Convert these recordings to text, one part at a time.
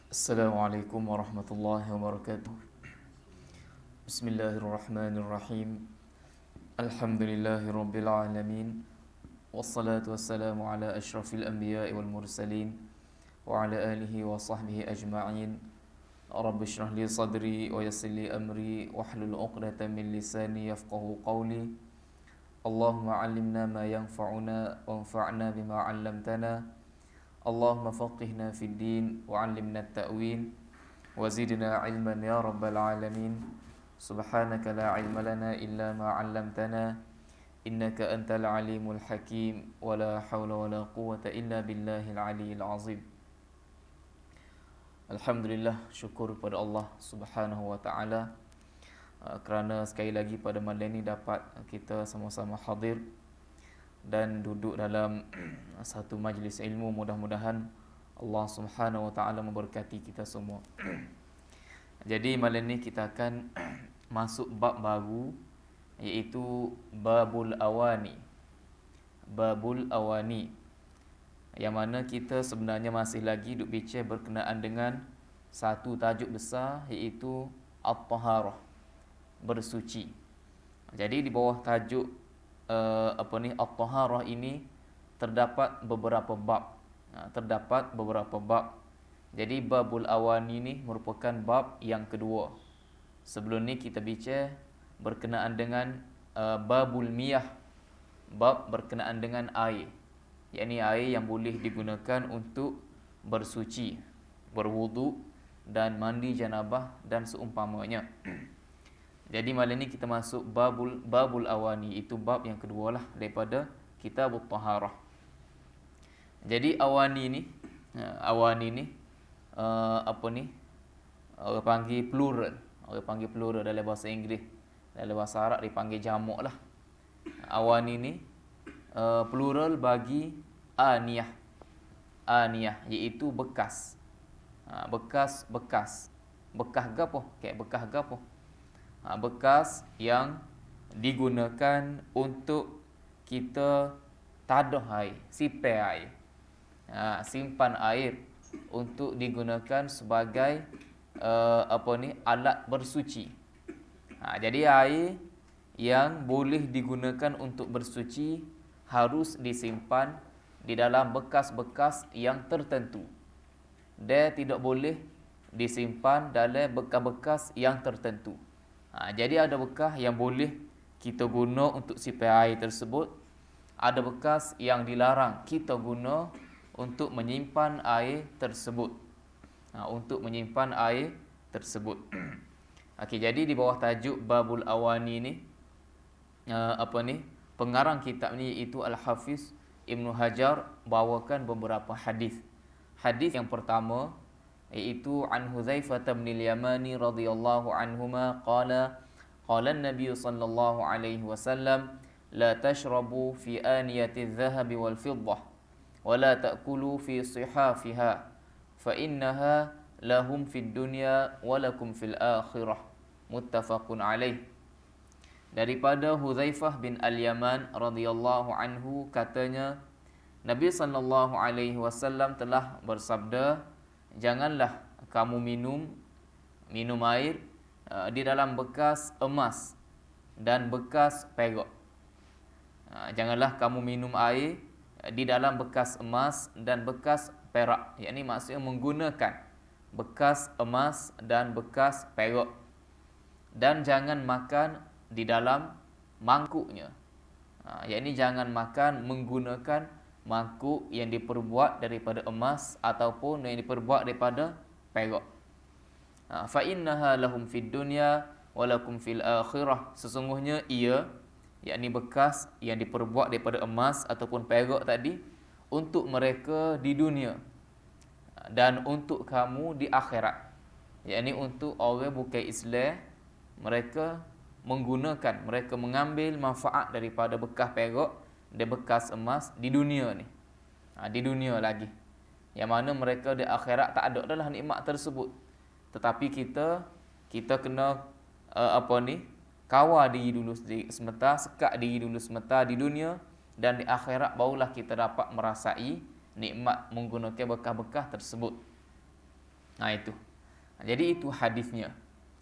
Assalamualaikum warahmatullahi wabarakatuh. Bismillahirrahmanirrahim. Alhamdulillahi rabbil alamin. Wassalatu wassalamu ala ashrafil anbiya'i wal mursalin wa ala alihi wa sahbihi ajma'in. Rabbi shrah li sadri wa yassir li amri wahlul 'uqdatam min lisani yafqahu qawli. Allahumma 'allimna ma yanfa'una wanfa'na bima 'allamtana. Allahumma faqihna fid din wa 'allimna at-ta'wil wa zidna 'ilman ya rabbal alamin. Subhanaka la 'ilma lana illa ma 'allamtana innaka antal alimul hakim wa la hawla wa la quwwata illa billahil aliyyil azim. Alhamdulillah, syukur pada Allah Subhanahu wa taala kerana sekali lagi pada malam ini dapat kita sama-sama hadir dan duduk dalam satu majlis ilmu. Mudah-mudahan Allah Subhanahu wa taala memberkati kita semua. Jadi malam ni kita akan masuk bab baru, iaitu babul awani. Babul awani, yang mana kita sebenarnya masih lagi duk bincang berkenaan dengan satu tajuk besar, iaitu at-taharah, bersuci. Jadi di bawah tajuk at-taharah ini terdapat beberapa bab. Terdapat beberapa bab. Jadi babul awani ini merupakan bab yang kedua. Sebelum ni kita bincang berkenaan dengan babul miyah, bab berkenaan dengan air, yakni air yang boleh digunakan untuk bersuci, berwudu dan mandi janabah dan seumpamanya. Jadi malam ni kita masuk babul awani, itu bab yang kedua lah daripada kitabut taharah. Jadi awani ni orang panggil plural. Orang panggil plural dalam bahasa Inggeris. Dalam bahasa Arab dipanggil jamak lah. Awani ni plural bagi aniyah. Aniyah iaitu bekas. Bekas gapo? Kayak bekas gapo? Bekas yang digunakan untuk kita tadah air, sipai air, simpan air untuk digunakan sebagai alat bersuci. Jadi air yang boleh digunakan untuk bersuci harus disimpan di dalam bekas-bekas yang tertentu. Dia tidak boleh disimpan dalam bekas-bekas yang tertentu. Jadi ada bekas yang boleh kita guna untuk sipai air tersebut. Ada bekas yang dilarang kita guna untuk menyimpan air tersebut. Untuk menyimpan air tersebut. Okey, jadi di bawah tajuk babul awani ni, pengarang kitab ni iaitu Al-Hafiz Ibnu Hajar bawakan beberapa hadis. Hadis yang pertama iaitu an Hudzaifah bin al-Yamani radhiyallahu anhuma qala an-nabiy sallallahu alaihi wasallam la tashrabu fi aniyati adh-dhahabi wal fiddah wa la ta'kulu fi sihafiha fa innaha lahum fid dunya wa lakum fil akhirah. Muttafaqun alaih. Daripada Hudzaifah bin al-Yaman radhiyallahu anhu, katanya Nabi sallallahu alaihi wasallam telah bersabda, janganlah kamu minum air di dalam bekas emas dan bekas perak. Janganlah kamu minum air di dalam bekas emas dan bekas perak. Yakni maksudnya menggunakan bekas emas dan bekas perak. Dan jangan makan di dalam mangkuknya. Yakni jangan makan menggunakan mangkuk yang diperbuat daripada emas ataupun yang diperbuat daripada perak. Fa innaha lahum fid dunya wa lakum fil akhirah. Sesungguhnya ia, yakni bekas yang diperbuat daripada emas ataupun perak tadi, untuk mereka di dunia dan untuk kamu di akhirat. Yakni untuk orang bukan Islam, mereka mengambil manfaat daripada bekas perak dan bekas emas di dunia ni. Di dunia lagi. Yang mana mereka di akhirat tak ada adalah nikmat tersebut. Tetapi kita kena kawal diri dulu sementara, sekat diri dulu sementara di dunia, dan di akhirat barulah kita dapat merasai nikmat menggunakan bekas-bekas tersebut. Itu. Jadi itu hadisnya.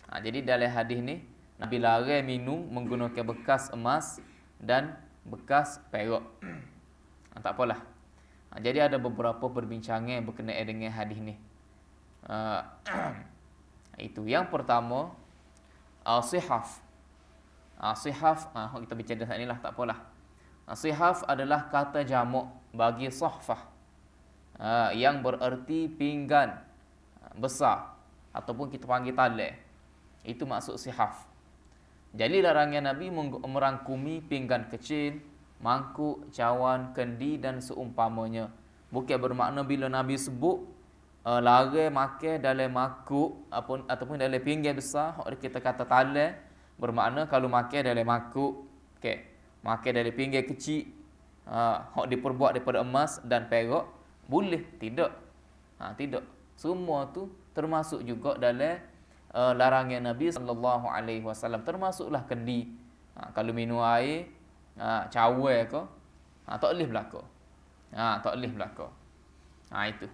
Jadi dalam hadis ni Nabi larang minum menggunakan bekas emas dan bekas perak. Tak apalah. Jadi ada beberapa perbincangan berkenaan dengan hadis ni. Itu yang pertama, sihaf. Sihaf, kita bincang dah ni lah, tak apalah. Sihaf adalah kata jamak bagi sahfah, yang bererti pinggan besar ataupun kita panggil talai. Itu maksud sihaf. Jadi larangan Nabi merangkumi pinggan kecil, mangkuk, cawan, kendi dan seumpamanya. Bukan bermakna bila Nabi sebut larang makan dalam mangkuk ataupun dalam pinggan besar, kita kata talai, bermakna kalau makan dalam mangkuk, makan dalam pinggan kecil, diperbuat daripada emas dan perak, boleh. Tidak. Tidak. Semua tu termasuk juga dalam larangan Nabi sallallahu alaihi wasallam, termasuklah kendi. Kalau minum air cawan ke, tak boleh belaka. Tak boleh belaka. Itu.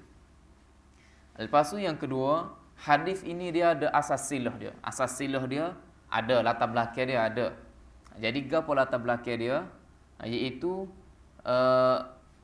Lepas tu yang kedua, hadis ini dia ada asas silah dia. Asas silah dia ada, latar belakang dia ada. Jadi gapo latar belakang dia? Iaitu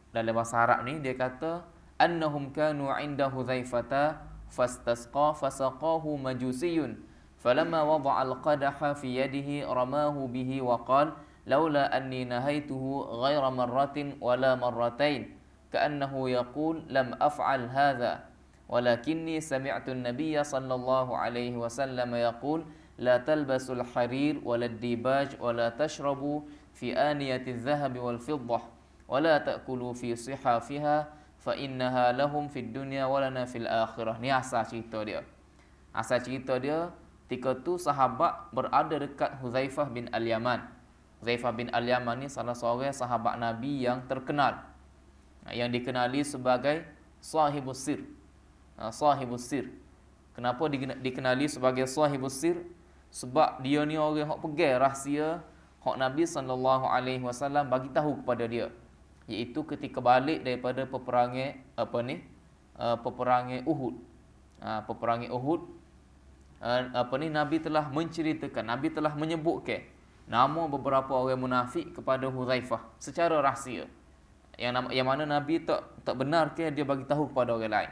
dalam bahasa Arab ni dia kata annahum kanu 'inda Hudzaifah fastasqa fasaqahu majusiyun falamma wada'a al-qadaha fi yadihi ramahu bihi wa qala laula anni nahaituhu ghaira marratin wala marratain ka'annahu yaqul lam af'al hadha walakinni sami'tu an-nabiyya sallallahu alaihi wasallam yaqul la talbasul harir wala ad-dibaj wala tashrabu fi aniyati adh-dhahab wal fiddah wala ta'kulu fi sihafiha fa innaha lahum fid dunya wa lana fil akhirah. Ni asal cerita dia. Asal cerita dia, ketika tu sahabat berada dekat Hudzaifah bin Al-Yaman. Hudzaifah bin Al-Yaman ni salah seorang sahabat Nabi yang terkenal, yang dikenali sebagai sahibus sir. Sahibus sir. Kenapa dikenali sebagai sahibus sir? Sebab dia ni orang hok pegang rahsia hok Nabi sallallahu alaihi wasallam bagi tahu kepada dia, iaitu ketika balik daripada peperangan peperangan Uhud. Peperangan Uhud, Nabi telah menceritakan, Nabi telah menyebutkan nama beberapa orang munafik kepada Hudzaifah secara rahsia. Yang mana Nabi tak benarkan dia bagi tahu kepada orang lain.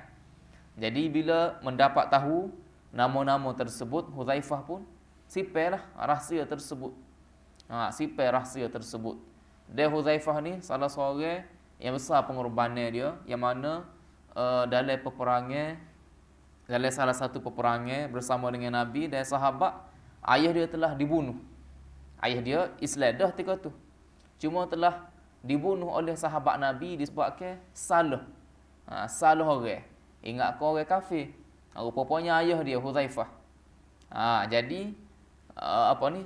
Jadi bila mendapat tahu nama-nama tersebut, Hudzaifah pun sipailah rahsia tersebut. Sipai rahsia tersebut. Dia Hudzaifah ni salah seorang yang besar pengorbanan dia, yang mana dalam peperangan, dalam salah satu peperangan bersama dengan Nabi dan sahabat, ayah dia telah dibunuh. Ayah dia Islam dah ketika tu, cuma telah dibunuh oleh sahabat Nabi disebabkan salah. Salah orang. Ingat kau orang kafir. Rupanya ayah dia Hudzaifah. Jadi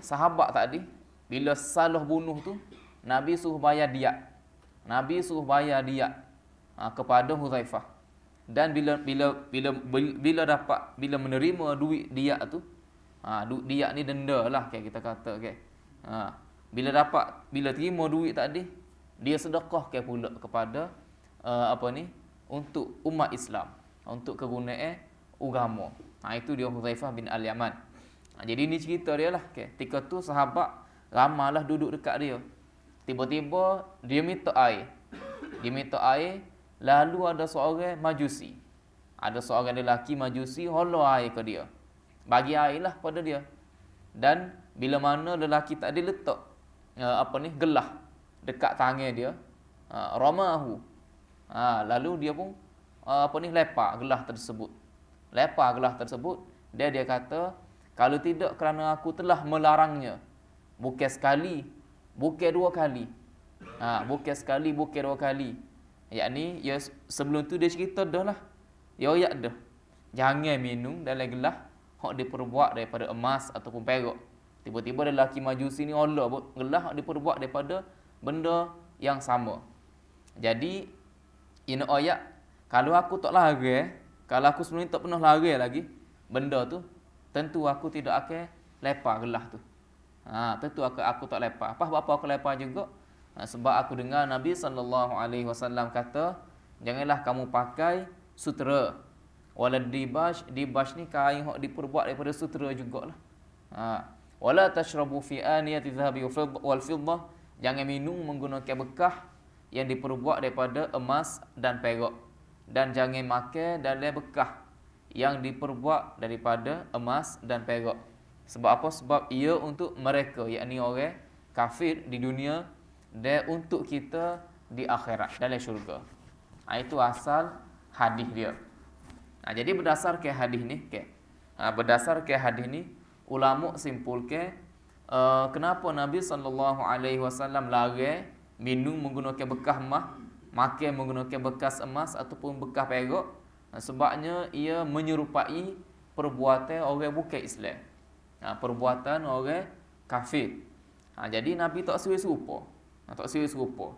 sahabat tadi bila salah bunuh tu, Nabi suruh bayar diat. Nabi suruh bayar diat kepada Hudzaifah. Dan bila menerima duit diat tu, diat ni denda lah kayak kita kata, bila terima duit tadi, dia sedekahkan pula kepada untuk umat Islam, untuk kegunaan agama. Itu dia Hudzaifah bin Al-Yaman. Jadi ni cerita dia lah. Ketika tu sahabat ramailah duduk dekat dia. Tiba-tiba dia minta air. Lalu ada seorang majusi. Ada seorang lelaki majusi holo air ke dia. Bagi air lah pada dia. Dan bila mana lelaki tadi letak gelah dekat tangan dia, ramahu. Lalu dia pun lepak gelah tersebut. Dia kata, kalau tidak kerana aku telah melarangnya, bukan sekali, bukan dua kali. Bukan dua kali. Yakni ya sebelum tu dia cerita dah lah. Ya dah. Jangan minum dalam gelas hak diperbuat daripada emas ataupun perak. Tiba-tiba lelaki majusi ni Allah gelas hak diperbuat daripada benda yang sama. Jadi ini ayat, kalau aku tak larang, kalau aku sebelum ni tak pernah larang lagi benda tu, tentu aku tidak akan lepas gelas tu. Tentu aku tak lepas. Apa aku lepas juga? Sebab aku dengar Nabi sallallahu alaihi wasallam kata, janganlah kamu pakai sutera. Wala dibash, dibash ni kain hok diperbuat daripada sutera jugalah. Wala tashrabu fi aniyati dhahabi wal fiddah, jangan minum menggunakan bekah yang diperbuat daripada emas dan perak, dan jangan makan dalam bekah yang diperbuat daripada emas dan perak. Sebab apa? Sebab ia untuk mereka, yakni orang kafir di dunia, dan untuk kita di akhirat dalam syurga. Itu asal hadis dia. Jadi berdasarkan hadis ni, berdasarkan hadis ni, ulama simpulkan kenapa Nabi SAW larang minum menggunakan bekas emas, makan menggunakan bekas emas ataupun bekas perak. Sebabnya ia menyerupai perbuatan orang bukan Islam, perbuatan orang kafir. Jadi Nabi tak serupa. Tak serupa.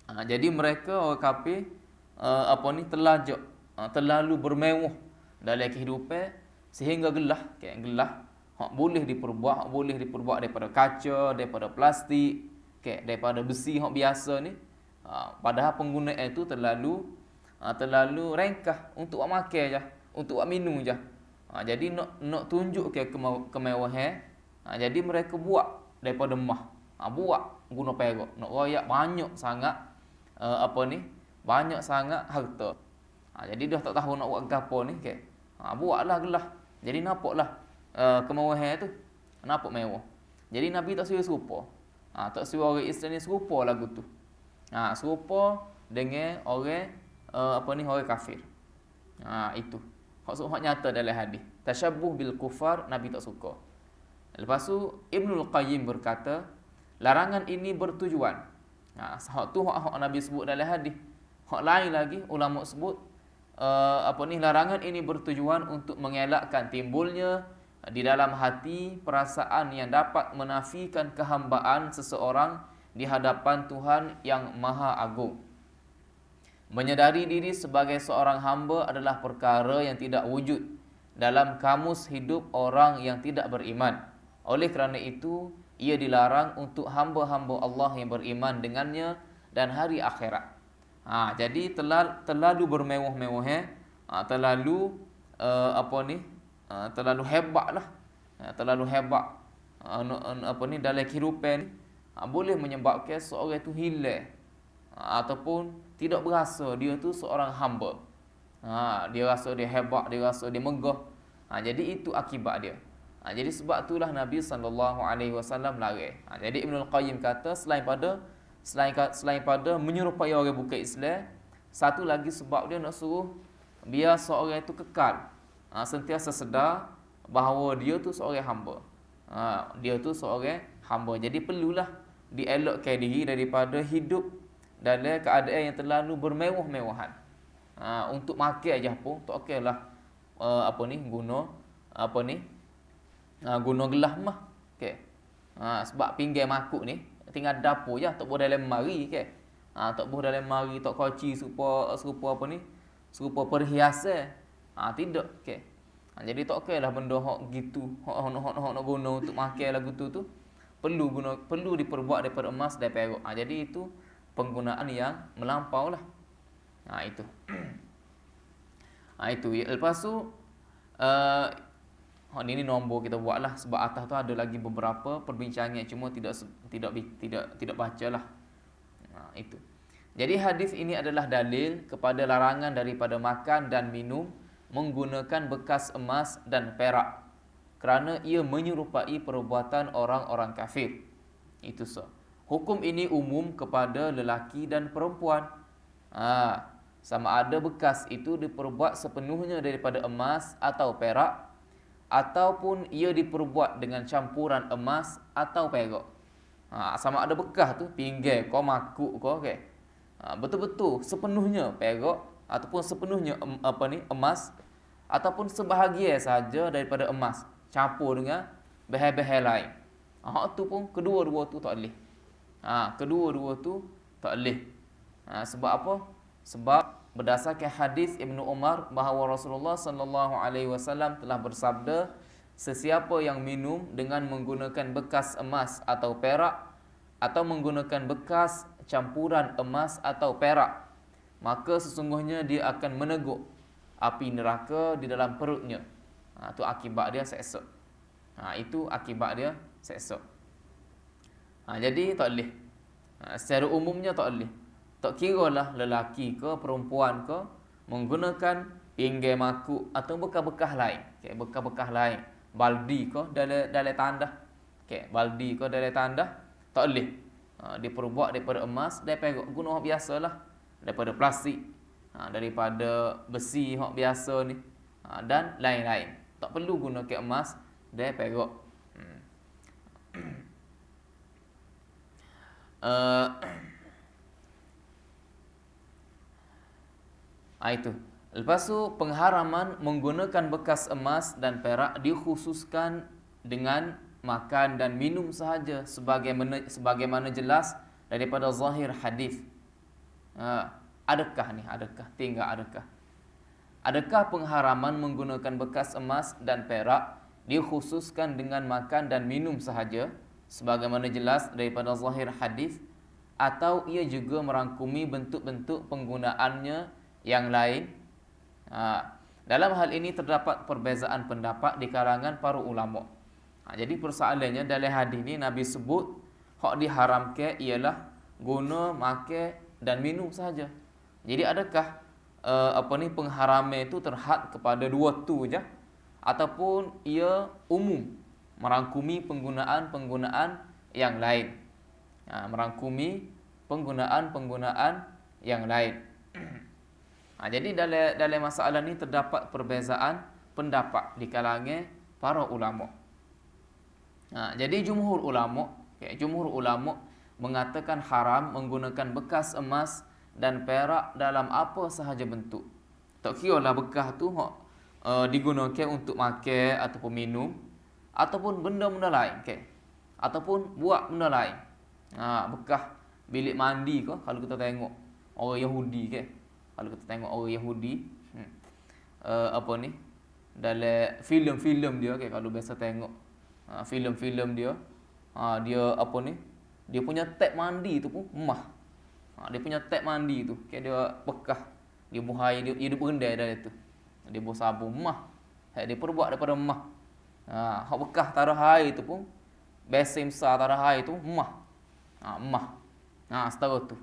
Jadi mereka orang kafir terlalu bermewah dalam kehidupan sehingga gelah hak boleh diperbuat daripada kaca, daripada plastik, daripada besi hak biasa ni. Padahal penggunaan itu terlalu rengkah untuk awak makan je, untuk awak minum je. Jadi nak tunjuk ke kemewahan, jadi mereka buat daripada emas, buat guna perak, nak royak banyak sangat banyak sangat harta. Jadi dah tak tahu nak buat gapo ni, buatlah gelah. Jadi nampaklah kemewahan tu, nampak mewah. Jadi Nabi tak suruh serupa. Tak suruh orang Islam ni serupa lagu tu. Serupa dengan orang orang kafir. Itu hak nyata dalam hadis. Tashabbuh bil kufar Nabi tak suka. Lepas tu Ibnul Qayyim berkata, larangan ini bertujuan. Hak tu hak Nabi sebut dalam hadis. Hak lain lagi ulama sebut larangan ini bertujuan untuk mengelakkan timbulnya di dalam hati perasaan yang dapat menafikan kehambaan seseorang di hadapan Tuhan yang Maha Agung. Menyedari diri sebagai seorang hamba adalah perkara yang tidak wujud dalam kamus hidup orang yang tidak beriman. Oleh kerana itu, ia dilarang untuk hamba-hamba Allah yang beriman dengannya dan hari akhirat. Jadi terlalu bermewah-mewah, terlalu terlalu hebatlah. Terlalu hebat dalam kehidupan boleh menyebabkan seorang itu hilang ataupun tidak berasa dia tu seorang hamba. Dia rasa dia hebat, dia rasa dia megah. Jadi itu akibat dia. Jadi sebab itulah Nabi SAW larang. Jadi Ibnul Qayyim kata selain pada menyerupai orang bukan Islam, satu lagi sebab dia nak suruh biar seorang itu kekal sentiasa sedar bahawa dia tu seorang hamba. Dia tu seorang hamba. Jadi perlulah dielakkan diri daripada hidup dalam keadaan yang terlalu bermewah-mewahan. Untuk makan aja pun tak okeylah guna gelas mah. Sebab pinggan makuk ni tinggal dapur je, tak boleh dalam lemari tak boleh dalam lemari, tak koci serupa perhiasan. Tidak jadi tak okeylah benda hok gitu, hok nak guna untuk makan lagu tu perlu diperbuat daripada emas dan perak. Jadi itu penggunaan yang melampau lah. Itu itu lepas tu ini nombor kita buatlah, sebab atas tu ada lagi beberapa perbincangan, cuma tidak bacalah. Itu. Jadi hadis ini adalah dalil kepada larangan daripada makan dan minum menggunakan bekas emas dan perak, kerana ia menyerupai perbuatan orang-orang kafir. Itu so. Hukum ini umum kepada lelaki dan perempuan. Sama ada bekas itu diperbuat sepenuhnya daripada emas atau perak, ataupun ia diperbuat dengan campuran emas atau perak. Sama ada bekas tu pinggan kau makuk kau betul-betul sepenuhnya perak ataupun sepenuhnya emas, ataupun sebahagian saja daripada emas campur dengan bahan-bahan lain. Tu pun kedua-dua tu tak boleh. Kedua-dua tu tak boleh. Sebab apa? Sebab berdasarkan hadis Ibnu Umar bahawa Rasulullah SAW telah bersabda, sesiapa yang minum dengan menggunakan bekas emas atau perak, atau menggunakan bekas campuran emas atau perak, maka sesungguhnya dia akan meneguk api neraka di dalam perutnya. Itu akibat dia seksa. Itu akibat dia seksa. Jadi tak boleh. Secara umumnya tak boleh. Tak kira lah lelaki ke perempuan ke menggunakan pinggir makuk atau bekas-bekas lain. Bekas-bekas lain. Baldi ke dalam tandah. Baldi ke dalam tandah tak boleh. Dia perbuat daripada emas, daripada guna hak biasalah, daripada plastik, daripada besi hak biasa ni, dan lain-lain. Tak perlu guna emas dan perak. Itu. Lepas tu pengharaman menggunakan bekas emas dan perak dikhususkan dengan makan dan minum sahaja sebagaimana jelas daripada zahir hadis. Adakah pengharaman menggunakan bekas emas dan perak dikhususkan dengan makan dan minum sahaja sebagaimana jelas daripada zahir hadis, atau ia juga merangkumi bentuk-bentuk penggunaannya yang lain? Dalam hal ini terdapat perbezaan pendapat di kalangan para ulama. Jadi persoalannya dalam hadis ni Nabi sebut hak diharamkan ialah guna, makan dan minum sahaja. Jadi adakah pengharaman itu terhad kepada dua tu je, ataupun ia umum merangkumi penggunaan-penggunaan yang lain? Merangkumi penggunaan-penggunaan yang lain. Jadi dalam masalah ni terdapat perbezaan pendapat di kalangan para ulama. Jadi jumhur ulama mengatakan haram menggunakan bekas emas dan perak dalam apa sahaja bentuk. Tak kira lah bekas tu digunakan untuk makan ataupun minum, ataupun benda-benda lain, ataupun buat benda lain. Bekas bilik mandi ke, kalau kita tengok orang Yahudi, kalau kita tengok orang Yahudi, dalam filem-filem dia, kalau biasa tengok filem-filem dia, dia punya tap mandi tu pun emas. Dia punya tap mandi tu, dia bekas, dia buhai, dia berendai dalam tu, dia buh sabun emas. Dia perbuat daripada emas. Hak bekas taruh air tu pun, besin besar taruh air tu emas. Emas. Setara tu.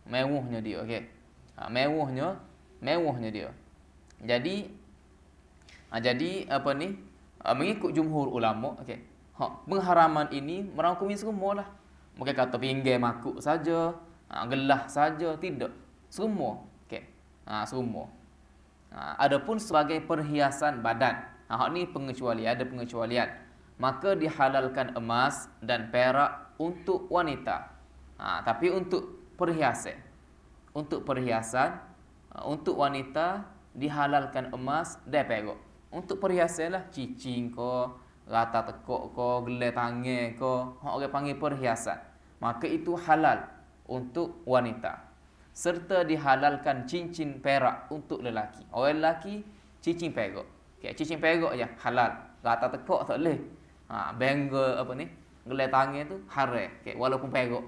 Mewahnya dia, mewahnya dia. Jadi mengikut jumhur ulama, pengharaman ini merangkumi semua lah. Bukan kata pinggir makuk saja, gelas saja, tidak. Semua. Semua. Adapun sebagai perhiasan badan, hak ni ada pengecualian. Maka dihalalkan emas dan perak untuk wanita. Tapi untuk perhiasan, untuk wanita dihalalkan emas dan perak. Untuk perhiasan lah, cicing ko, rata tekuk ko, gelar tangan ko, orang panggil perhiasan. Maka itu halal untuk wanita. Serta dihalalkan cincin perak untuk lelaki. Orang lelaki cincin perak. Cincin perak je halal. Rata tekuk tak boleh. Bangle gelar tangan tu haram. Walaupun perak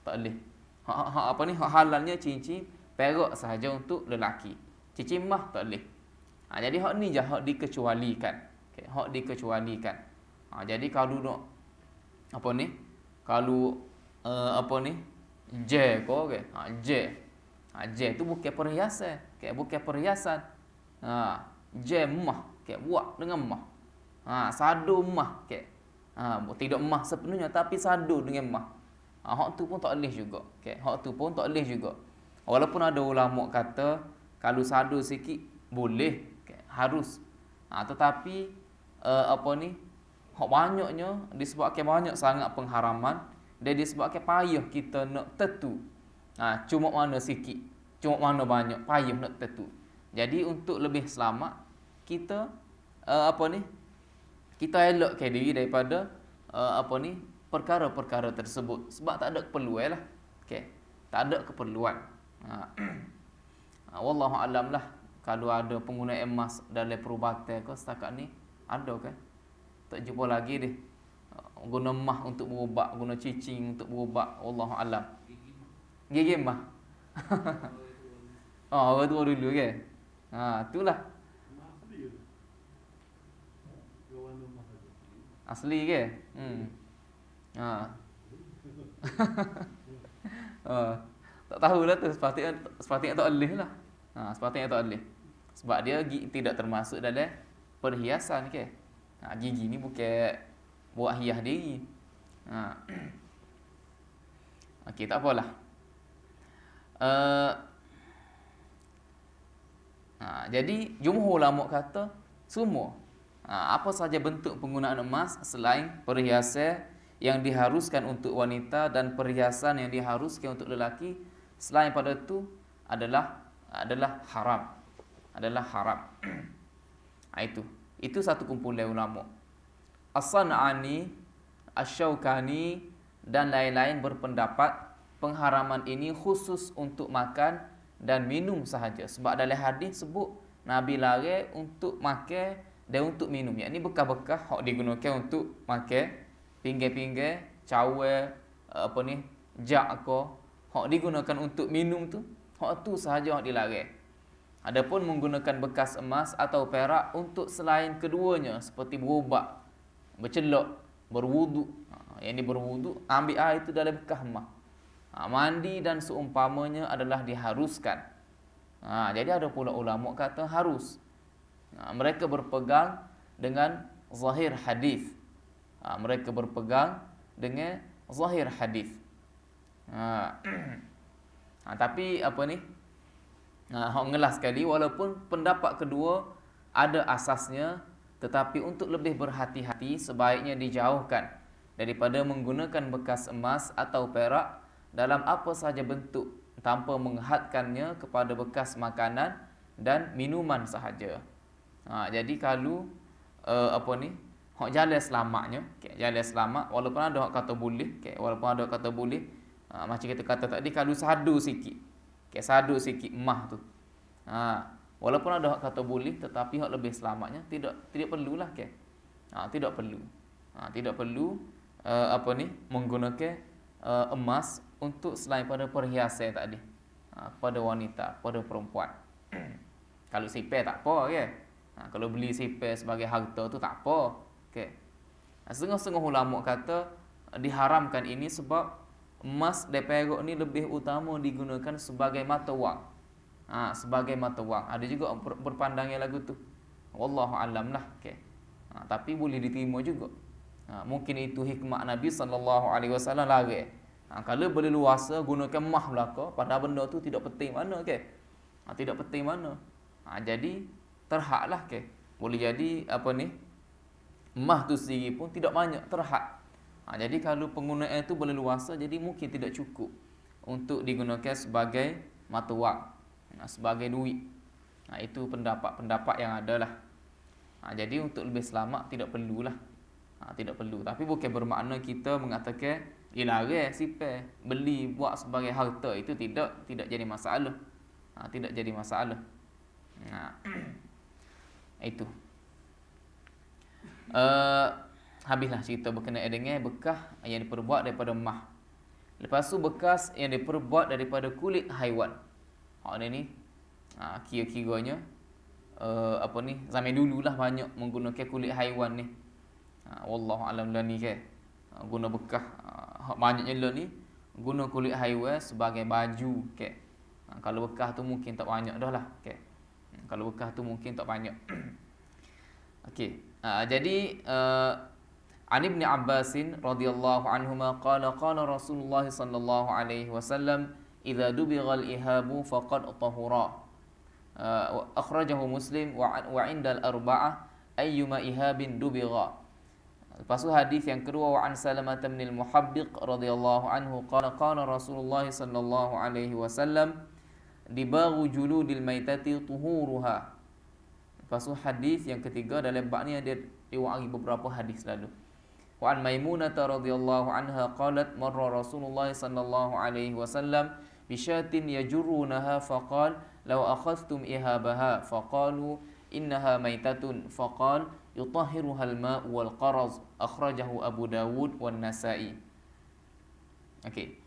tak boleh. Hak halalnya cincin perak sahaja untuk lelaki. Cincin emas tak boleh. Jadi hak ni je hak dikecualikan. Hak dikecualikan. Jadi kalau nak je ko je tu bukan perhiasan, bukan perhiasan. Je emas, buat dengan emas. Sadu emas, tidak emas sepenuhnya tapi sadu dengan emas. Hak tu pun tak boleh juga. Hak tu pun tak boleh juga. Walaupun ada ulama kata kalau sadu sikit boleh, harus. Tetapi hak banyaknya disebabkan banyak sangat pengharaman dan disebabkan payah kita nak tentu. Cuma mana sikit, cuma mana banyak, payah nak tentu. Jadi untuk lebih selamat kita kita elakkan diri daripada perkara-perkara tersebut sebab tak ada keperluan lah. Tak ada keperluan. Wallahu alam lah. Kalau ada penggunaan emas dalam perubatan ke setakat ni ada kan? Tak jumpa lagi deh. Guna emas untuk berubat, guna cicing untuk berubat. Wallahu alam. Gigi emas. Orang tua dulu kan. Itulah asli ke? Ha. Tak tahulah tu, sepatutnya tak alih lah. Sepatutnya tak alih. Sebab dia tidak termasuk dalam perhiasan ke. Gigi ni bukan buat hias diri. Okey, tak apalah. Jadi jumhur ulama kata semua apa saja bentuk penggunaan emas selain perhiasan yang diharuskan untuk wanita dan perhiasan yang diharuskan untuk lelaki, selain pada itu adalah haram. Adalah haram. Itu satu kumpulan ulama. As-San'ani, Asy-Syaukani dan lain-lain berpendapat pengharaman ini khusus untuk makan dan minum sahaja. Sebab dalam hadis sebut Nabi larang untuk makan dan untuk minum. Yang ni bekas-bekas hak digunakan untuk makan, pinggir-pinggir, cawan, jak ke, hak digunakan untuk minum tu, hak tu sahaja hak dilarang. Adapun menggunakan bekas emas atau perak untuk selain keduanya seperti berubat, bercelok, berwuduk. Yang ni berwuduk, ambil air itu dalam bekas emas. Mandi dan seumpamanya adalah diharuskan. Jadi ada pula ulama kata harus. Mereka berpegang dengan zahir hadis. Mereka berpegang dengan zahir hadis. Tapi hak ngelas sekali, walaupun pendapat kedua ada asasnya, tetapi untuk lebih berhati-hati sebaiknya dijauhkan daripada menggunakan bekas emas atau perak dalam apa sahaja bentuk tanpa menghadkannya kepada bekas makanan dan minuman sahaja. Jadi kalau hak jalan selamatnya, jalan selamat walaupun ada hak kata boleh, macam kita kata tadi, kalau sadu sikit, sadu sikit emah tu. Walaupun ada hak kata boleh, tetapi hak lebih selamatnya tidak perlulah tidak perlu. Tidak perlu menggunakan emas untuk selain pada perhiasan tadi, pada wanita, pada perempuan. Kalau sipir tak apa ke. Kalau beli sipir sebagai harta tu tak apa. Okey. Setengah-setengah ulama kata diharamkan ini sebab emas dan perak ni lebih utama digunakan sebagai mata wang. Sebagai mata wang. Ada juga berpandangnya lagu tu. Wallahu alam lah. Okey. Tapi boleh diterima juga. Mungkin itu hikmah Nabi sallallahu alaihi wasallam larang. Kalau boleh luasa gunakan emas belaka, padahal benda tu tidak penting mana ke. Tidak penting mana. Jadi terhadlah ke. Boleh jadi emas tu sendiri pun tidak banyak terhad. Jadi kalau penggunaan itu boleh luasa, jadi mungkin tidak cukup untuk digunakan sebagai mata wang, sebagai duit. Itu pendapat-pendapat yang ada lah. Jadi untuk lebih selamat tidak perlulah. Tidak perlu. Tapi bukan bermakna kita mengatakan dilarang sipir beli buat sebagai harta, itu tidak jadi masalah. Tidak jadi masalah. Itu. Habislah cerita berkenaan dengan bekas yang diperbuat daripada emas. Lepas tu bekas yang diperbuat daripada kulit haiwan. Ni kira-kiranya zaman dululah banyak menggunakan kulit haiwan ni. Wallahu alam lah ni ke. Guna bekas banyaknya lah ni guna kulit haiwan sebagai baju ke. Kalau bekas tu mungkin tak banyak dah lah ke. Kalau bekas tu mungkin tak banyak. Okey. Jadi An Ibn Abbas radhiyallahu anhuma qala Rasulullah sallallahu alaihi wasallam idza dubigha al-ihabu faqad tahura. Akhrajahu Muslim wa 'inda al-arba'ah ayyuma ihabin dubigha. Lepas tu hadis yang kedua, wa an Salamah bin al-Muhabbiq radhiyallahu anhu qala Rasulullah sallallahu alaihi wasallam dibaru juludil maitati tuhuruha. Lepas tu hadis yang ketiga dalam bab ni ada diwari beberapa hadis lalu. Wa an Maimunah radhiyallahu anha qalat marra Rasulullah sallallahu alaihi wasallam bi syatin yajrunaha faqal law akhadhtum ihabaha faqalu innaha maitatun faqal yutahhiruha al-ma' wal qaraz. Akhrajahu Abu Dawud wan Nasa'i. Okey.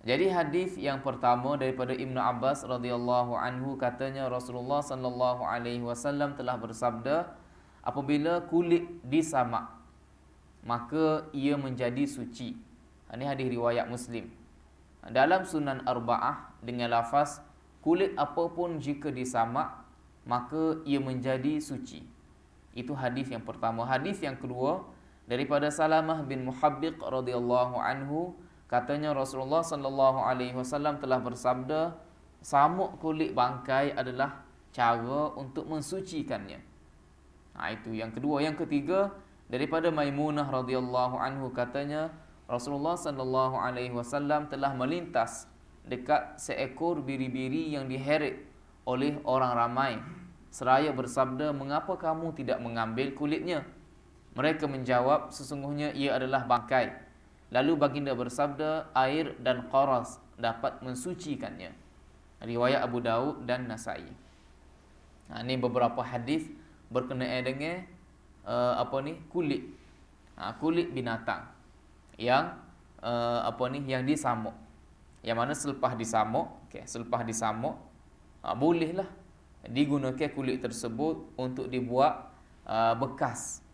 Jadi hadis yang pertama daripada Ibnu Abbas radhiyallahu anhu, katanya Rasulullah sallallahu alaihi wasallam telah bersabda, apabila kulit disamak maka ia menjadi suci. Ini hadis riwayat Muslim. Dalam Sunan Arba'ah dengan lafaz kulit apapun jika disamak maka ia menjadi suci. Itu hadis yang pertama. Hadis yang kedua daripada Salamah bin Muhabbiq radhiyallahu anhu, katanya Rasulullah sallallahu alaihi wasallam telah bersabda, samuk kulit bangkai adalah cara untuk mensucikannya. Itu yang kedua. Yang ketiga daripada Maimunah radhiyallahu anhu, katanya Rasulullah sallallahu alaihi wasallam telah melintas dekat seekor biri-biri yang diheret oleh orang ramai seraya bersabda, mengapa kamu tidak mengambil kulitnya? Mereka menjawab, sesungguhnya ia adalah bangkai. Lalu baginda bersabda, air dan qaras dapat mensucikannya. Riwayat Abu Daud dan Nasai. Ini beberapa hadis berkenaan dengan kulit. Kulit binatang yang yang disamuk. Yang mana selepas disamuk, bolehlah digunakan kulit tersebut untuk dibuat bekas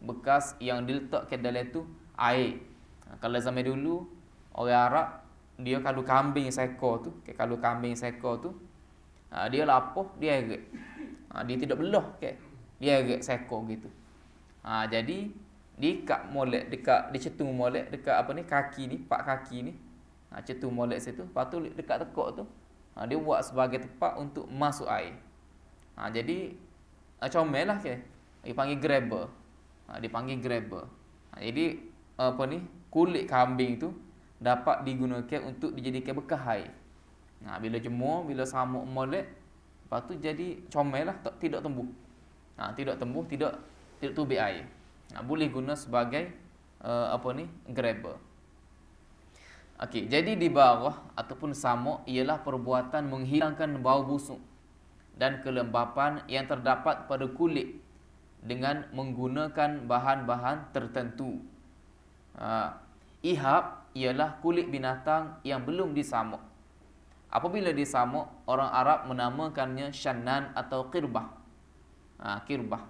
bekas yang diletakkan dalam tu air. Kalau zaman dulu orang Arab dia kalau kambing seekor tu, dia lapuh, dia eret. Dia tidak belah dia eret seekor gitu. Jadi diikat molek dekat, dicetung molek dekat kaki ni, pak kaki ni. Cetung molek situ, lepas tu dekat tekuk tu dia buat sebagai tempat untuk masuk air. Jadi comel lah dipanggil grabber. Jadi kulit kambing tu dapat digunakan untuk dijadikan bekas air. Bila jemur, bila samuk molek, lepas tu jadi comel lah, tidak tumbuh. Tidak tubik air. Boleh guna sebagai grabber. Okey, jadi di bawah ataupun samuk ialah perbuatan menghilangkan bau busuk dan kelembapan yang terdapat pada kulit dengan menggunakan bahan-bahan tertentu. Ihab ialah kulit binatang yang belum disamuk. Apabila disamuk, orang Arab menamakannya shannan atau qirbah. Qirbah.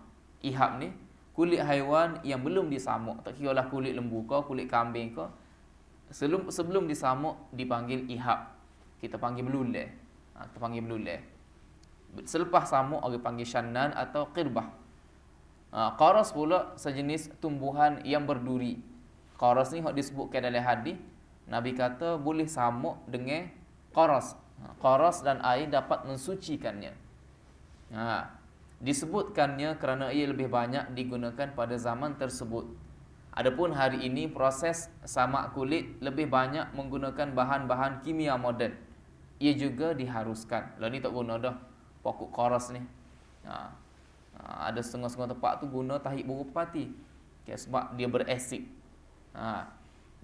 Ihab ni kulit haiwan yang belum disamuk. Tak kira lah kulit lembu ke, kulit kambing ke. Sebelum disamuk dipanggil ihab. Kita panggil belulai. Selepas samuk orang panggil shannan atau qirbah. Qaras pula sejenis tumbuhan yang berduri. Qaras ni disebutkan dalam hadis, Nabi kata boleh samuk dengan qaras. Qaras dan air dapat mensucikannya. Disebutkannya kerana ia lebih banyak digunakan pada zaman tersebut. Adapun hari ini proses samak kulit lebih banyak menggunakan bahan-bahan kimia moden. Ia juga diharuskan. Lah ni tak guna dah pokok qaras ni. Ada setengah-setengah tempat tu guna tahik burung pati. Sebab dia berasid.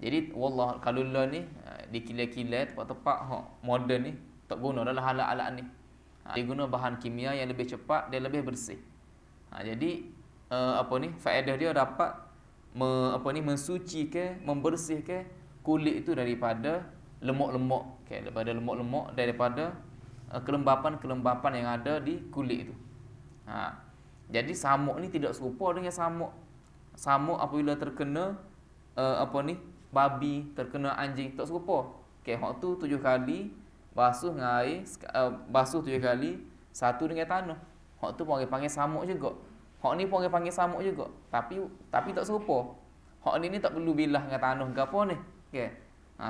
Jadi wallah kalau lah ni dikilai-kilai tempat-tempat moden ni tak guna dalam alat-alat ni. Dia guna bahan kimia yang lebih cepat dan lebih bersih. Jadi faedah dia dapat mensucikan, membersihkan kulit itu daripada lemuk-lemuk, daripada kelembapan-kelembapan yang ada di kulit itu. Jadi samuk ni tidak serupa dengan samuk. Samuk apabila terkena babi, terkena anjing, tak serupa. Hak tu 7 kali basuh dengan air, basuh 7 kali, satu dengan tanah. Hak tu pun orang panggil samuk juga. Hak ni pun orang panggil samuk juga. Tapi tak serupa. Hak ni tak perlu bilah dengan tanah ke apa ni.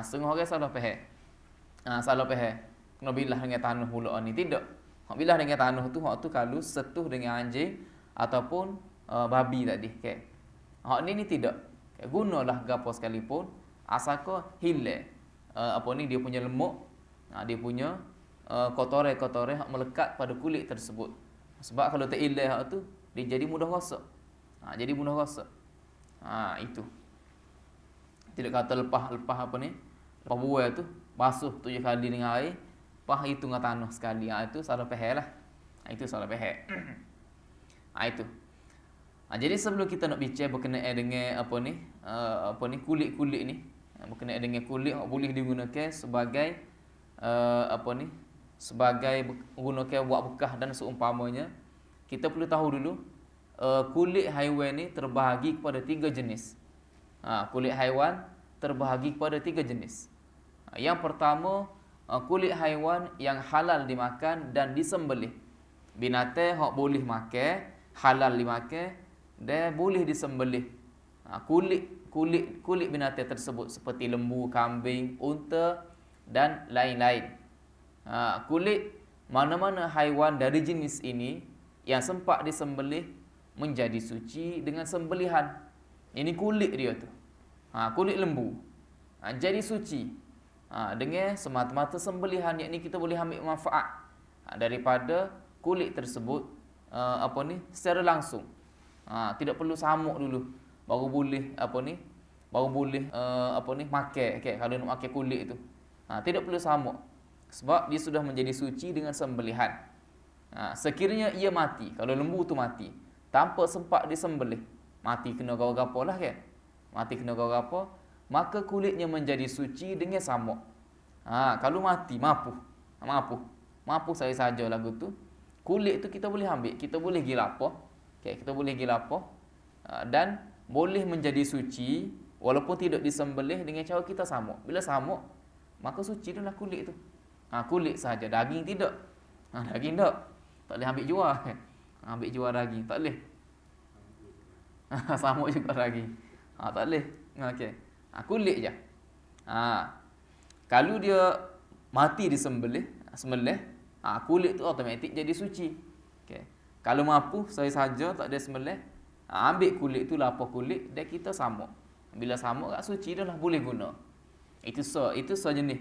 Setengah orang salah faham. Kena bilah dengan tanah pula ni. Tidak. Hak bilah dengan tanah tu, hak tu kalau setuh dengan anjing ataupun babi tadi. Hak ni tidak. Gunalah gapo sekalipun, asalkan hilang dia punya lemuk, dia punya kotoran-kotoran hak melekat pada kulit tersebut. Sebab kalau tak hilang hak tu, dia jadi mudah rosak. Itu. Tidak kata lepas buah tu basuh 7 kali dengan air, lepas itu dengan tanah sekali. Itu salah faham lah. Itu. Jadi sebelum kita nak bincang berkenaan dengan kulit-kulit ni, berkenaan dengan kulit hok boleh digunakan sebagai sebagai gunakan buat bekah dan seumpamanya. Kita perlu tahu dulu kulit haiwan ni terbahagi kepada 3 jenis. Kulit haiwan terbahagi kepada 3 jenis. Yang pertama, kulit haiwan yang halal dimakan dan disembelih. Binatang hok boleh makan, halal dimakan dan boleh disembelih. Kulit binatang tersebut seperti lembu, kambing, unta dan lain-lain. Kulit mana-mana haiwan dari jenis ini yang sempat disembelih menjadi suci dengan sembelihan. Ini kulit dia tu. Kulit lembu. Jadi suci. Dengan semata-mata sembelihan, yakni kita boleh ambil manfaat daripada kulit tersebut secara langsung. Tidak perlu samuk dulu baru boleh makan, okay, kalau nak makan kulit tu. Tidak perlu samuk sebab dia sudah menjadi suci dengan sembelihan. Sekiranya ia mati, kalau lembu tu mati tanpa sempat disembelih, mati kena gapo-gapo lah kan. Mati kena gapo-gapo, maka kulitnya menjadi suci dengan samuk. Kalau mati mapu saya saja lagu tu. Kulit tu kita boleh ambil, kita boleh gilapah. Okay, kita boleh gilapah dan boleh menjadi suci walaupun tidak disembelih dengan cara kita samuk. Bila samuk, maka suci dah kulit tu. Kulit saja, daging tidak. Daging tak boleh ambil jual. Ambil jual daging tak boleh. Samuk juga daging. Tak boleh. Okey. Kulit je. Kalau dia mati disembelih, kulit tu automatik jadi suci. Okey. Kalau mampu saya saja tak ada sembelih, ambil kulit tu, lapah kulit dan kita samuk. Bila samuk kat suci dah lah, boleh guna. Itu sejenis.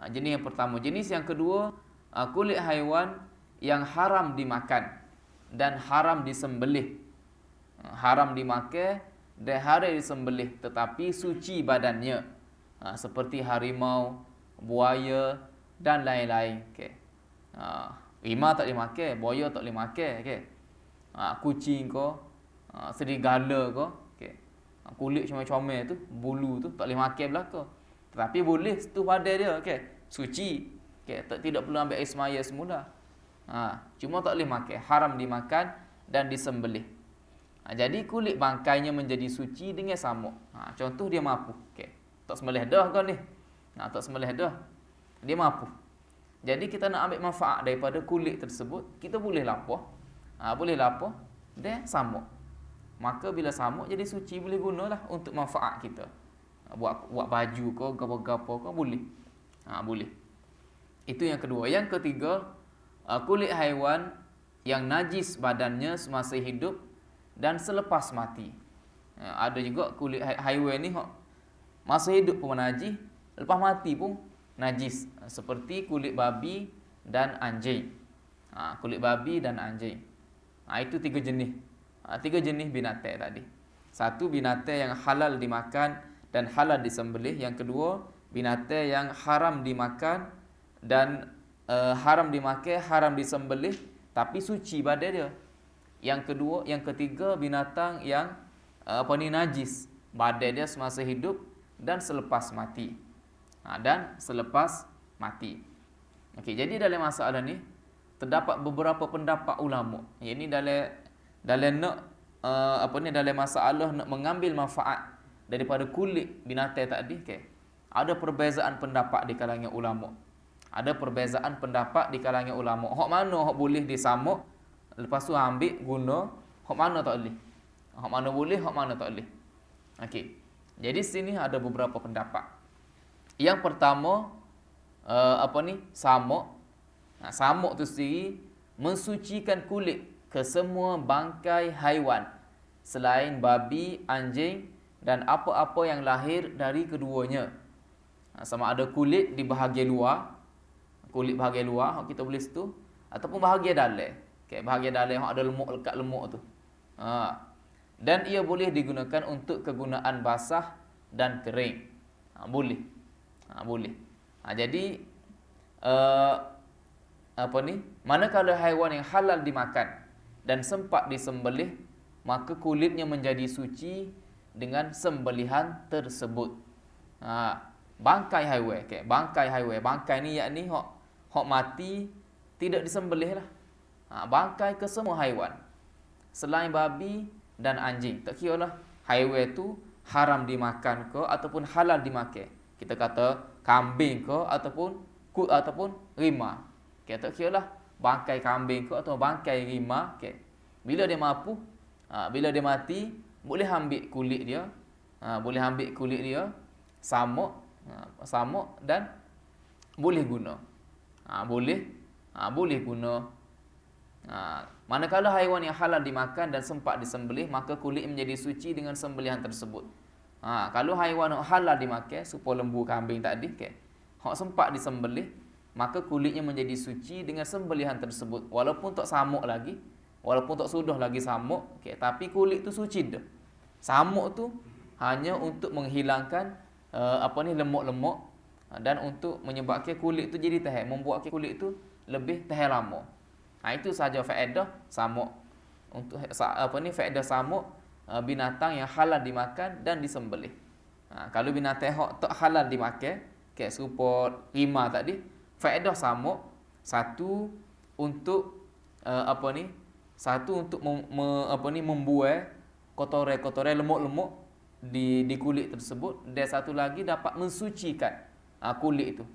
Jenis yang pertama. Jenis yang kedua, kulit haiwan yang haram dimakan dan haram disembelih. Haram dimakan dan haram disembelih tetapi suci badannya. Seperti harimau, buaya dan lain-lain. Okey. Rimau tak boleh makan, buaya tak boleh makan, okey. Kucing ko, serigala ko, okey. Kulit comel-comel tu, bulu tu tak boleh makan belaka. Tetapi boleh tu badan dia, okey. Suci. Okey, tidak perlu ambil air semaya semula. Cuma tak boleh makan, haram dimakan dan disembelih. Jadi kulit bangkainya menjadi suci dengan samuk. Contoh dia mampu. Okey. Tak sembelih dah kan ni. Tak sembelih dah. Dia mampu. Jadi kita nak ambil manfaat daripada kulit tersebut, kita boleh lapah. Boleh lapah dan samuk. Maka bila samuk jadi suci, boleh gunalah untuk manfaat kita. Buat baju ke, gapo-gapo ke boleh. Boleh. Itu yang kedua. Yang ketiga, kulit haiwan yang najis badannya semasa hidup dan selepas mati. Ada juga kulit haiwan ni masa hidup pun najis, lepas mati pun najis, seperti kulit babi dan anjing. Kulit babi dan anjing. Itu 3 jenis. 3 jenis binatang tadi. Satu, binatang yang halal dimakan dan halal disembelih. Yang kedua, binatang yang haram dimakan dan haram dimakan, haram disembelih tapi suci badan dia. Yang ketiga, binatang yang najis badan dia semasa hidup dan selepas mati. Okey, jadi dalam masalah ni terdapat beberapa pendapat ulama. Yang ni dalam masalah nak mengambil manfaat daripada kulit binatang tadi, okey. Ada perbezaan pendapat di kalangan ulama. Hak mana hak boleh disamuk, lepas tu ambil guna, hak mana tak boleh. Hak mana boleh, hak mana tak boleh. Okey. Jadi sini ada beberapa pendapat. Yang pertama, samuk. Samuk tu sendiri mensucikan kulit ke semua bangkai haiwan selain babi, anjing dan apa-apa yang lahir dari keduanya. Sama ada kulit di bahagian luar, hak kita boleh situ, ataupun bahagian dalam. Okay, bahagian dalam hak ada lemuk, lekat lemuk tu. Dan ia boleh digunakan untuk kegunaan basah dan kering. Boleh. Jadi manakala haiwan yang halal dimakan dan sempat disembelih, maka kulitnya menjadi suci dengan sembelihan tersebut. Bangkai haiwan. Okay. Bangkai haiwan. Bangkai ni yakni hok mati tidak disembelih lah. Bangkai ke semua haiwan selain babi dan anjing. Tak kira lah haiwan tu haram dimakan ke ataupun halal dimakan. Kita kata kambing ke ataupun rimau. Okay, tak kira lah bangkai kambing ke atau bangkai rimau. Okay. Bila dia mampu, bila dia mati, boleh ambil kulit dia, samuk dan boleh guna. Boleh guna. Manakala haiwan yang halal dimakan dan sempat disembelih, maka kulit menjadi suci dengan sembelihan tersebut. Kalau haiwan halal dimakan, supaya lembu, kambing tadi, hak sempat disembelih, maka kulitnya menjadi suci dengan sembelihan tersebut. Walaupun tak samuk lagi, walaupun tak sudah lagi samuk, tapi kulit tu suci dah. Samuk tu hanya untuk menghilangkan lemuk-lemuk dan untuk menyebabkan kulit tu jadi tahan, membuatkan kulit tu lebih tahan lama. Itu saja faedah samuk. Untuk faedah samuk, binatang yang halal dimakan dan disembelih. Kalau binatang tak halal dimakan, serupa rimau tadi, faedah samuk satu untuk membuai kotoran lemuk-lemuk di kulit tersebut, dan satu lagi dapat mensucikan kulit itu.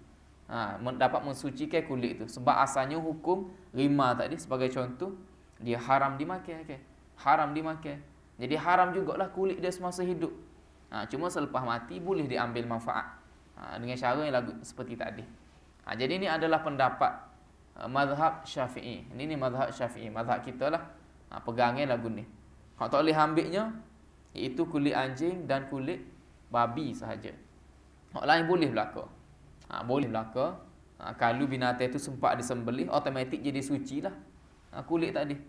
Dapat mensucikan kulit itu. Sebab asalnya hukum rimau tadi sebagai contoh, dia haram dimakan. Haram dimakan. Jadi haram jugalah kulit dia semasa hidup. Cuma selepas mati boleh diambil manfaat dengan cara yang lagu seperti tadi. Jadi ini adalah pendapat mazhab Syafi'i. Ini mazhab Syafi'i, mazhab kita lah. Pegangnya lagu ni. Hak tak boleh ambilnya iaitu kulit anjing dan kulit babi sahaja. Hak lain boleh berlaku. Boleh berlaku. Kalau binatang itu sempat disembelih, automatik jadi suci lah kulit tadi.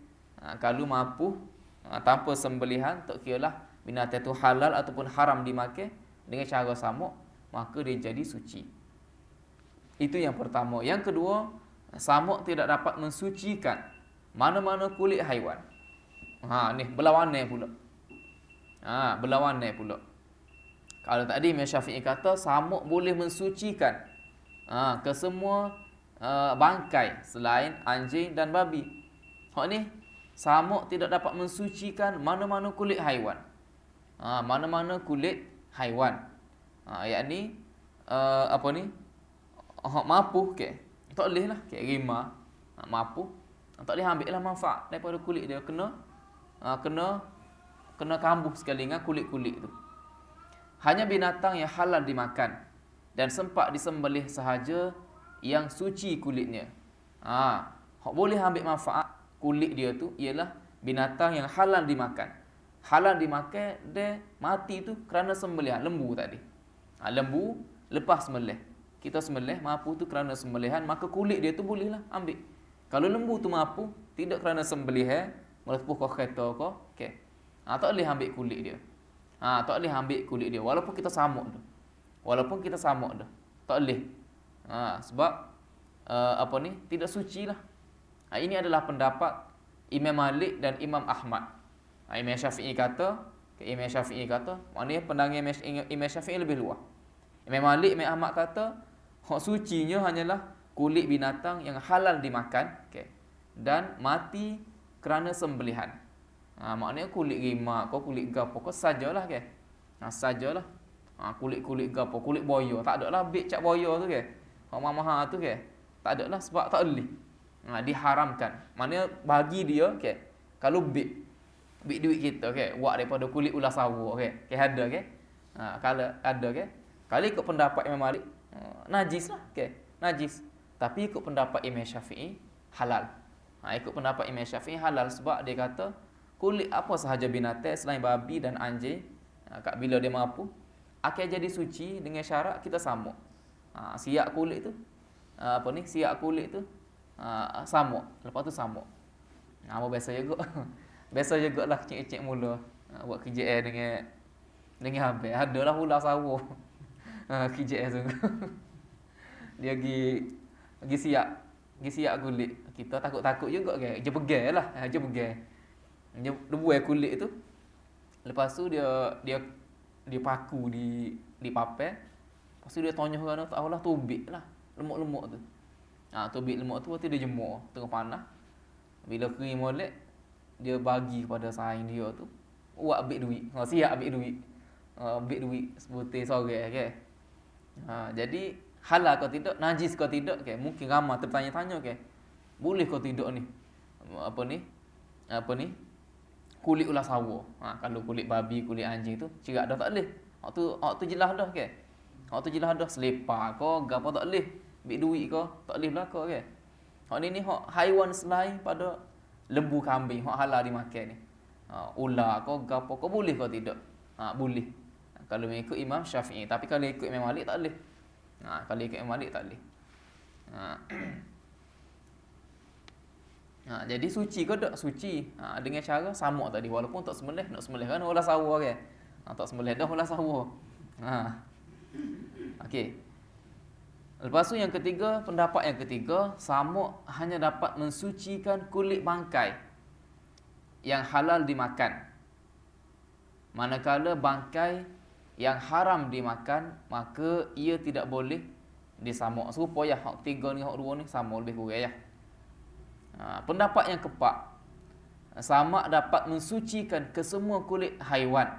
Kalau mampu tanpa sembelihan, tak kiralah binatang itu halal ataupun haram dimakan dengan cara samuk, maka dia jadi suci. Itu yang pertama. Yang kedua, samuk tidak dapat mensucikan mana-mana kulit haiwan. Ni berlawanan pula. Berlawanan pula. Kalau tadi Imam Syafi'i kata samuk boleh mensucikan ke semua bangkai selain anjing dan babi. Hak ni samuk tidak dapat mensucikan mana-mana kulit haiwan. Mana-mana kulit haiwan. Yakni hak mampu tak boleh lah rimau mampu tak boleh ambil lah manfaat daripada kulit dia, kena kambuh sekali dengan kulit-kulit tu. Hanya binatang yang halal dimakan dan sempat disembelih sahaja yang suci kulitnya. Hak boleh ambil manfaat kulit dia tu ialah binatang yang halal dimakan. Halal dimakan dia mati tu kerana sembelihan lembu tadi. Lembu lepas sembelih, kita sembelih mampu tu kerana sembelihan, maka kulit dia tu bolehlah ambil. Kalau lembu tu mampu tidak kerana sembelihan, melepuh kau kereta kau, tak boleh ambil kulit dia. Tak boleh ambil kulit dia walaupun kita samuk dah. Tak boleh. Sebab tidak suci lah. Ini adalah pendapat Imam Malik dan Imam Ahmad. Imam Syafi'i kata, maknanya pandangan Imam Syafi'i lebih luas. Imam Malik, Imam Ahmad kata hak sucinya hanyalah kulit binatang yang halal dimakan, dan mati kerana sembelihan. Maknanya kulit rimau, kulit gapo, sajalah sajalah. Kulit gapo, kulit boya, tak ada lah beg cap boya tu hak mahal tu tak ada lah sebab tak boleh. Diharamkan. Maknanya bagi dia kalau beg duit kita buat daripada kulit ular sawa ada kalau ada kalau ikut pendapat Imam Malik najis lah najis. Tapi ikut pendapat Imam Syafi'i halal. Ikut pendapat Imam Syafi'i halal sebab dia kata kulit apa sahaja binatang selain babi dan anjing, bila dia mampu akan jadi suci dengan syarat kita samuk. Siap kulit tu siap kulit tu samuk, lepas tu samuk. Biasa juga. Biasa jugalah cek-cek mula buat kerja dengan habis. Adalah ular sawa. Kerja tu. Dia pergi siap kulit. Kita takut-takut juga je pegang lah. Je pegang. Dia buai kulit tu. Lepas tu dia paku di papan. Lepas tu dia tanya orang tak tahulah tubik lah lemuk-lemuk tu. Tubik lemuk tu waktu dia jemur tengah panas. Bila kering molek, dia bagi kepada saing dia tu. Buat ambil duit. Siap ambil duit. Ambil duit sebutir sore okay. Jadi halal kau tidak, najis kau tidak okay. Mungkin ramai tertanya-tanya okay. Boleh kau tidak ni? Apa ni? Kulit ular sawa. Kalau kulit babi, kulit anjing tu cirak dah tak boleh. Hak tu jelas dah okey. Hak tu jelas dah selipar kau gapo tak boleh. Ambil duit kau tak boleh belaka okey. Hak ni hak haiwan selain pada lembu kambing hak halal dimakan ni. Ular kau gapo kau boleh kau tidak? Boleh. Kalau mengikut Imam Syafi'i, tapi kalau ikut Imam Malik tak boleh. Kalau ikut Imam Malik tak boleh. Jadi suci ke tak? Suci. Dengan cara sama tadi walaupun tak sembelih, nak sembelih kan ular sawa kan. Tak sembelih dah ular sawa. Okey. Lepas tu yang ketiga, pendapat yang ketiga, samuk hanya dapat mensucikan kulit bangkai yang halal dimakan. Manakala bangkai yang haram dimakan, maka ia tidak boleh disamuk. Serupa ya hak tiga ni, hak dua ni sama lebih kurang ya. Pendapat yang keempat, samak dapat mensucikan kesemua kulit haiwan,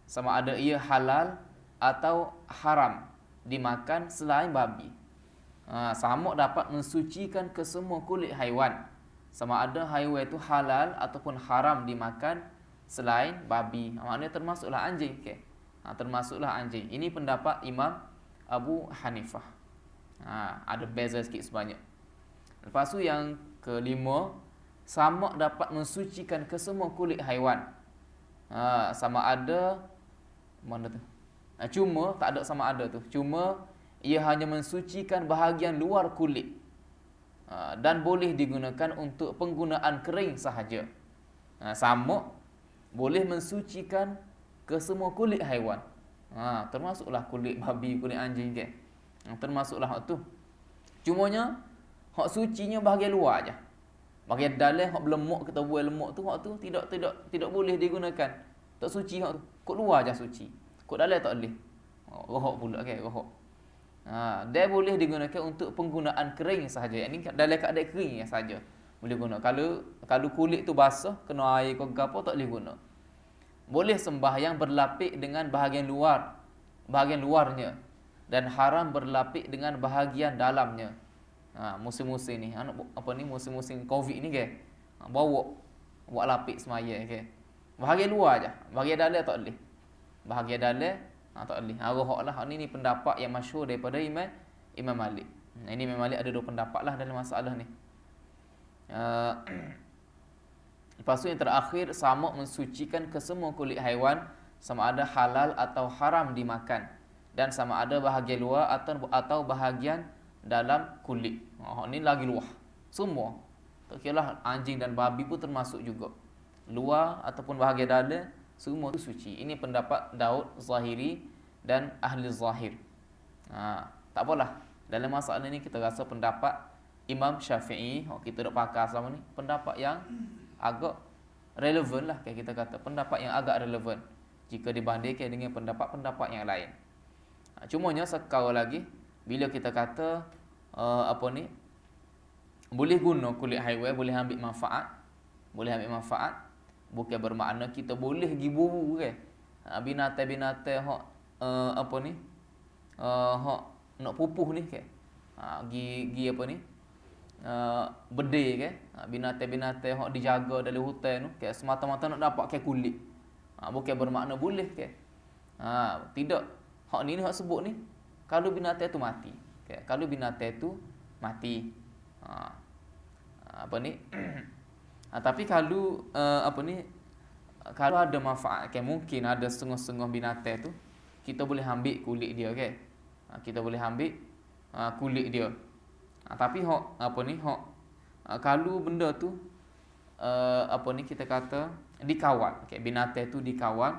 sama ada ia halal atau haram dimakan selain babi. Samak dapat mensucikan kesemua kulit haiwan, sama ada haiwan itu halal ataupun haram dimakan selain babi. Maknanya termasuklah anjing okay? Termasuklah anjing. Ini pendapat Imam Abu Hanifah. Ada beza sikit sebanyak. Lepas tu yang kelima, samak dapat mensucikan kesemua kulit haiwan. Sama ada mana tu? Cuma tak ada sama ada tu. Cuma ia hanya mensucikan bahagian luar kulit. Dan boleh digunakan untuk penggunaan kering sahaja. Samak boleh mensucikan kesemua kulit haiwan. Termasuklah kulit babi, kulit anjing ke. Termasuklah hak tu. Cumanya hak sucinya bahagian luar aja. Bahagian dalam hak berlemuk kita buai lemuk tu, hak tu tidak boleh digunakan. Tak suci hak tu. Kok luar aja suci. Kok dalam tak boleh. Rohok pula kan, rohok. Dia boleh digunakan untuk penggunaan kering sahaja. Yang ni dalam keadaan kering sahaja boleh guna. Kalau kulit tu basah kena air ke gapo tak boleh guna. Boleh sembahyang berlapik dengan bahagian luarnya, dan haram berlapik dengan bahagian dalamnya. Musim-musim ni musim-musim Covid ni ke. Buat lapik semaya ke. Bahagian luar aja, bahagian dalam tak boleh. Bahagian dalam tak boleh. Rohoklah ni pendapat yang masyhur daripada Imam Malik. Ini Imam Malik ada dua pendapat lah dalam masalah ni. Lepas tu yang terakhir, samak mensucikan kesemua kulit haiwan, sama ada halal atau haram dimakan, dan sama ada bahagian luar atau bahagian dalam kulit. Ni lagi luar. Semua. Tak kiralah anjing dan babi pun termasuk juga. Luar ataupun bahagian dalam, semua tu suci. Ini pendapat Daud Zahiri dan ahli Zahir. Tak apalah. Dalam masalah ni kita rasa pendapat Imam Syafi'i, kita dah pakar selama ni, pendapat yang agak relevan lah, kayak kita kata pendapat yang agak relevan jika dibandingkan dengan pendapat-pendapat yang lain. Cumanya sekarang lagi bila kita kata boleh guna kulit haiwan, boleh ambil manfaat, bukan bermakna kita boleh pergi buru kan. Binatang-binatang hak hak nak pupuh ni kan. Gi bedil ke, binatang-binatang hak dijaga dalam hutan tu ke, semata-mata nak dapat ke kulit. Bukan bermakna boleh ke. Tidak. Hak ni hak sebut ni kalau binatang tu mati. Okay. Kalau binatang tu mati. Tapi kalau kalau ada manfaat, okay, mungkin ada setengah-setengah binatang tu kita boleh ambil kulit dia kan. Kita boleh ambil kulit dia. Tapi kalau benda tu kita kata dikawal, okay, binatang tu dikawal,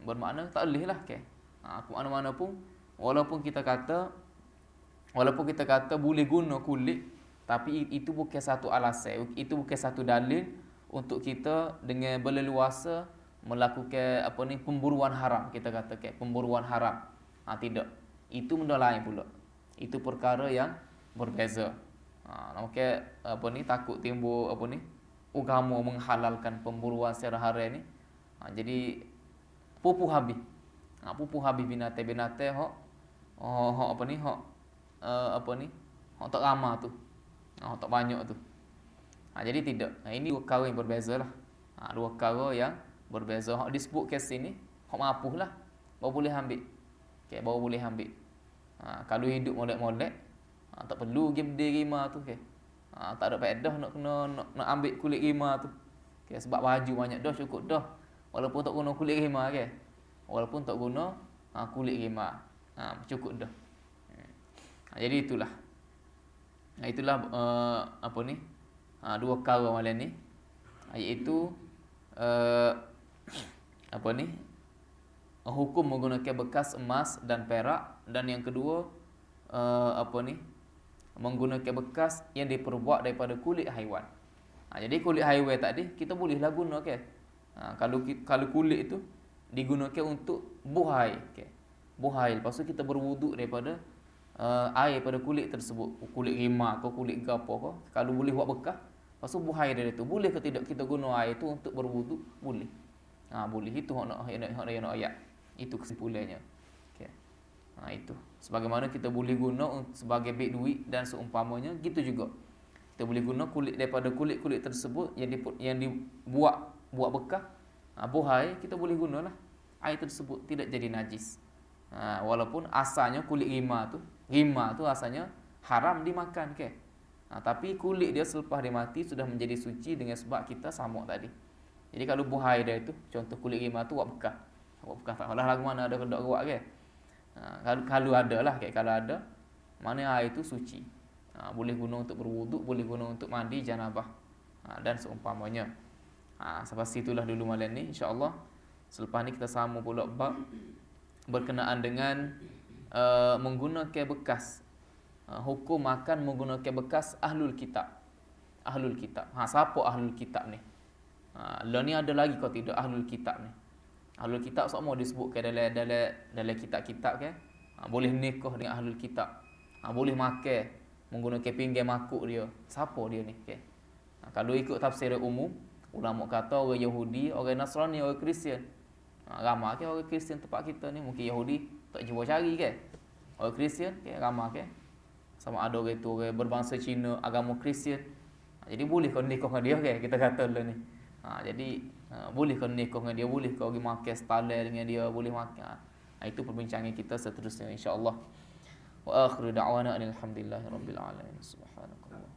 bermakna tak boleh lah okay. Mana-mana pun walaupun kita kata boleh guna kulit, tapi itu bukan satu alasan, itu bukan satu dalil untuk kita dengan berleluasa melakukan apa ni pemburuan haram, kita katakan pemburuan haram. Tidak. Itu benda lain pula. Itu perkara yang berbeza. Maka apa ni takut timbul apa ni agama menghalalkan pemburuan secara haram ni. Jadi pupuh habis. Pupuh habis binatang-binatang hok apa ni apa ni hok tak ramah tu. Tak banyak tu. Jadi tidak. Ini dua perkara yang berbeza lah. Dua perkara yang berbeza. Hok disebut ke sini, hok mapuh lah. Baru boleh ambil. Baru boleh ambil. Kalau hidup molek-molek, tak perlu pergi berdiri rimah tu. Tak ada faedah nak ambil kulit rimah tu. Sebab baju banyak dah, cukup dah. Walaupun tak guna kulit rimah Walaupun tak guna kulit rimah. Cukup dah. Jadi itulah. Itulah apa ni? Dua perkara malam ni. Iaitu apa ni? Hukum menggunakan bekas emas dan perak, dan yang kedua apa ni? Menggunakan bekas yang diperbuat daripada kulit haiwan. Jadi kulit haiwan tadi kita bolehlah guna kalau kulit itu digunakan untuk buhai, buhai. Lepas tu kita berwuduk daripada air pada kulit tersebut, kulit rimah ke kulit gapo ke, kalau boleh buat bekas, lepas tu buhai dari itu. Boleh ke tidak kita guna air itu untuk berwuduk? Boleh. Boleh. Itu nak ayat. Itu kesimpulannya. Itu. Sebagaimana kita boleh guna sebagai beg duit dan seumpamanya, gitu juga. Kita boleh guna kulit daripada kulit-kulit tersebut yang dibuat bekas, buhai, kita boleh gunalah. Air tersebut tidak jadi najis. Walaupun asalnya kulit rimah tu asalnya haram dimakan tapi kulit dia selepas dia mati sudah menjadi suci dengan sebab kita samuk tadi. Jadi kalau buhai dia itu, contoh kulit rimah tu buat bekas tak lagu mana ada kedok buat kalau ada lah kalau ada, mana air itu suci. Boleh guna untuk berwuduk, boleh guna untuk mandi janabah dan seumpamanya. Sampai situlah dulu malam ni, insya-Allah. Selepas ni kita sambung pula bab berkenaan dengan menggunakan bekas. Hukum makan menggunakan bekas ahlul kitab. Siapa ahlul kitab ni? Lah ni ada lagi kau tidak ahlul kitab ni? Ahlul kitab semua disebutkan dalam kitab-kitab boleh nikah dengan ahlul kitab. Boleh makan menggunakan pinggan makuk dia. Siapa dia ni? Kalau ikut tafsir umum, ulama kata orang Yahudi, orang Nasrani, orang Kristian. Ramai orang Kristian tempat kita ni, mungkin Yahudi tak cuba cari orang Kristian ramai sama ada orang tu orang berbangsa Cina, agama Kristian. Jadi boleh kau nikah dengan dia kita kata dulu ni. Jadi boleh kau nikah dengan dia, boleh kau pergi makan style dengan dia, boleh makan. Itu perbincangan kita seterusnya insya-Allah. Wa akhiru da'wana alhamdulillahirabbil alamin. Subhanakallah.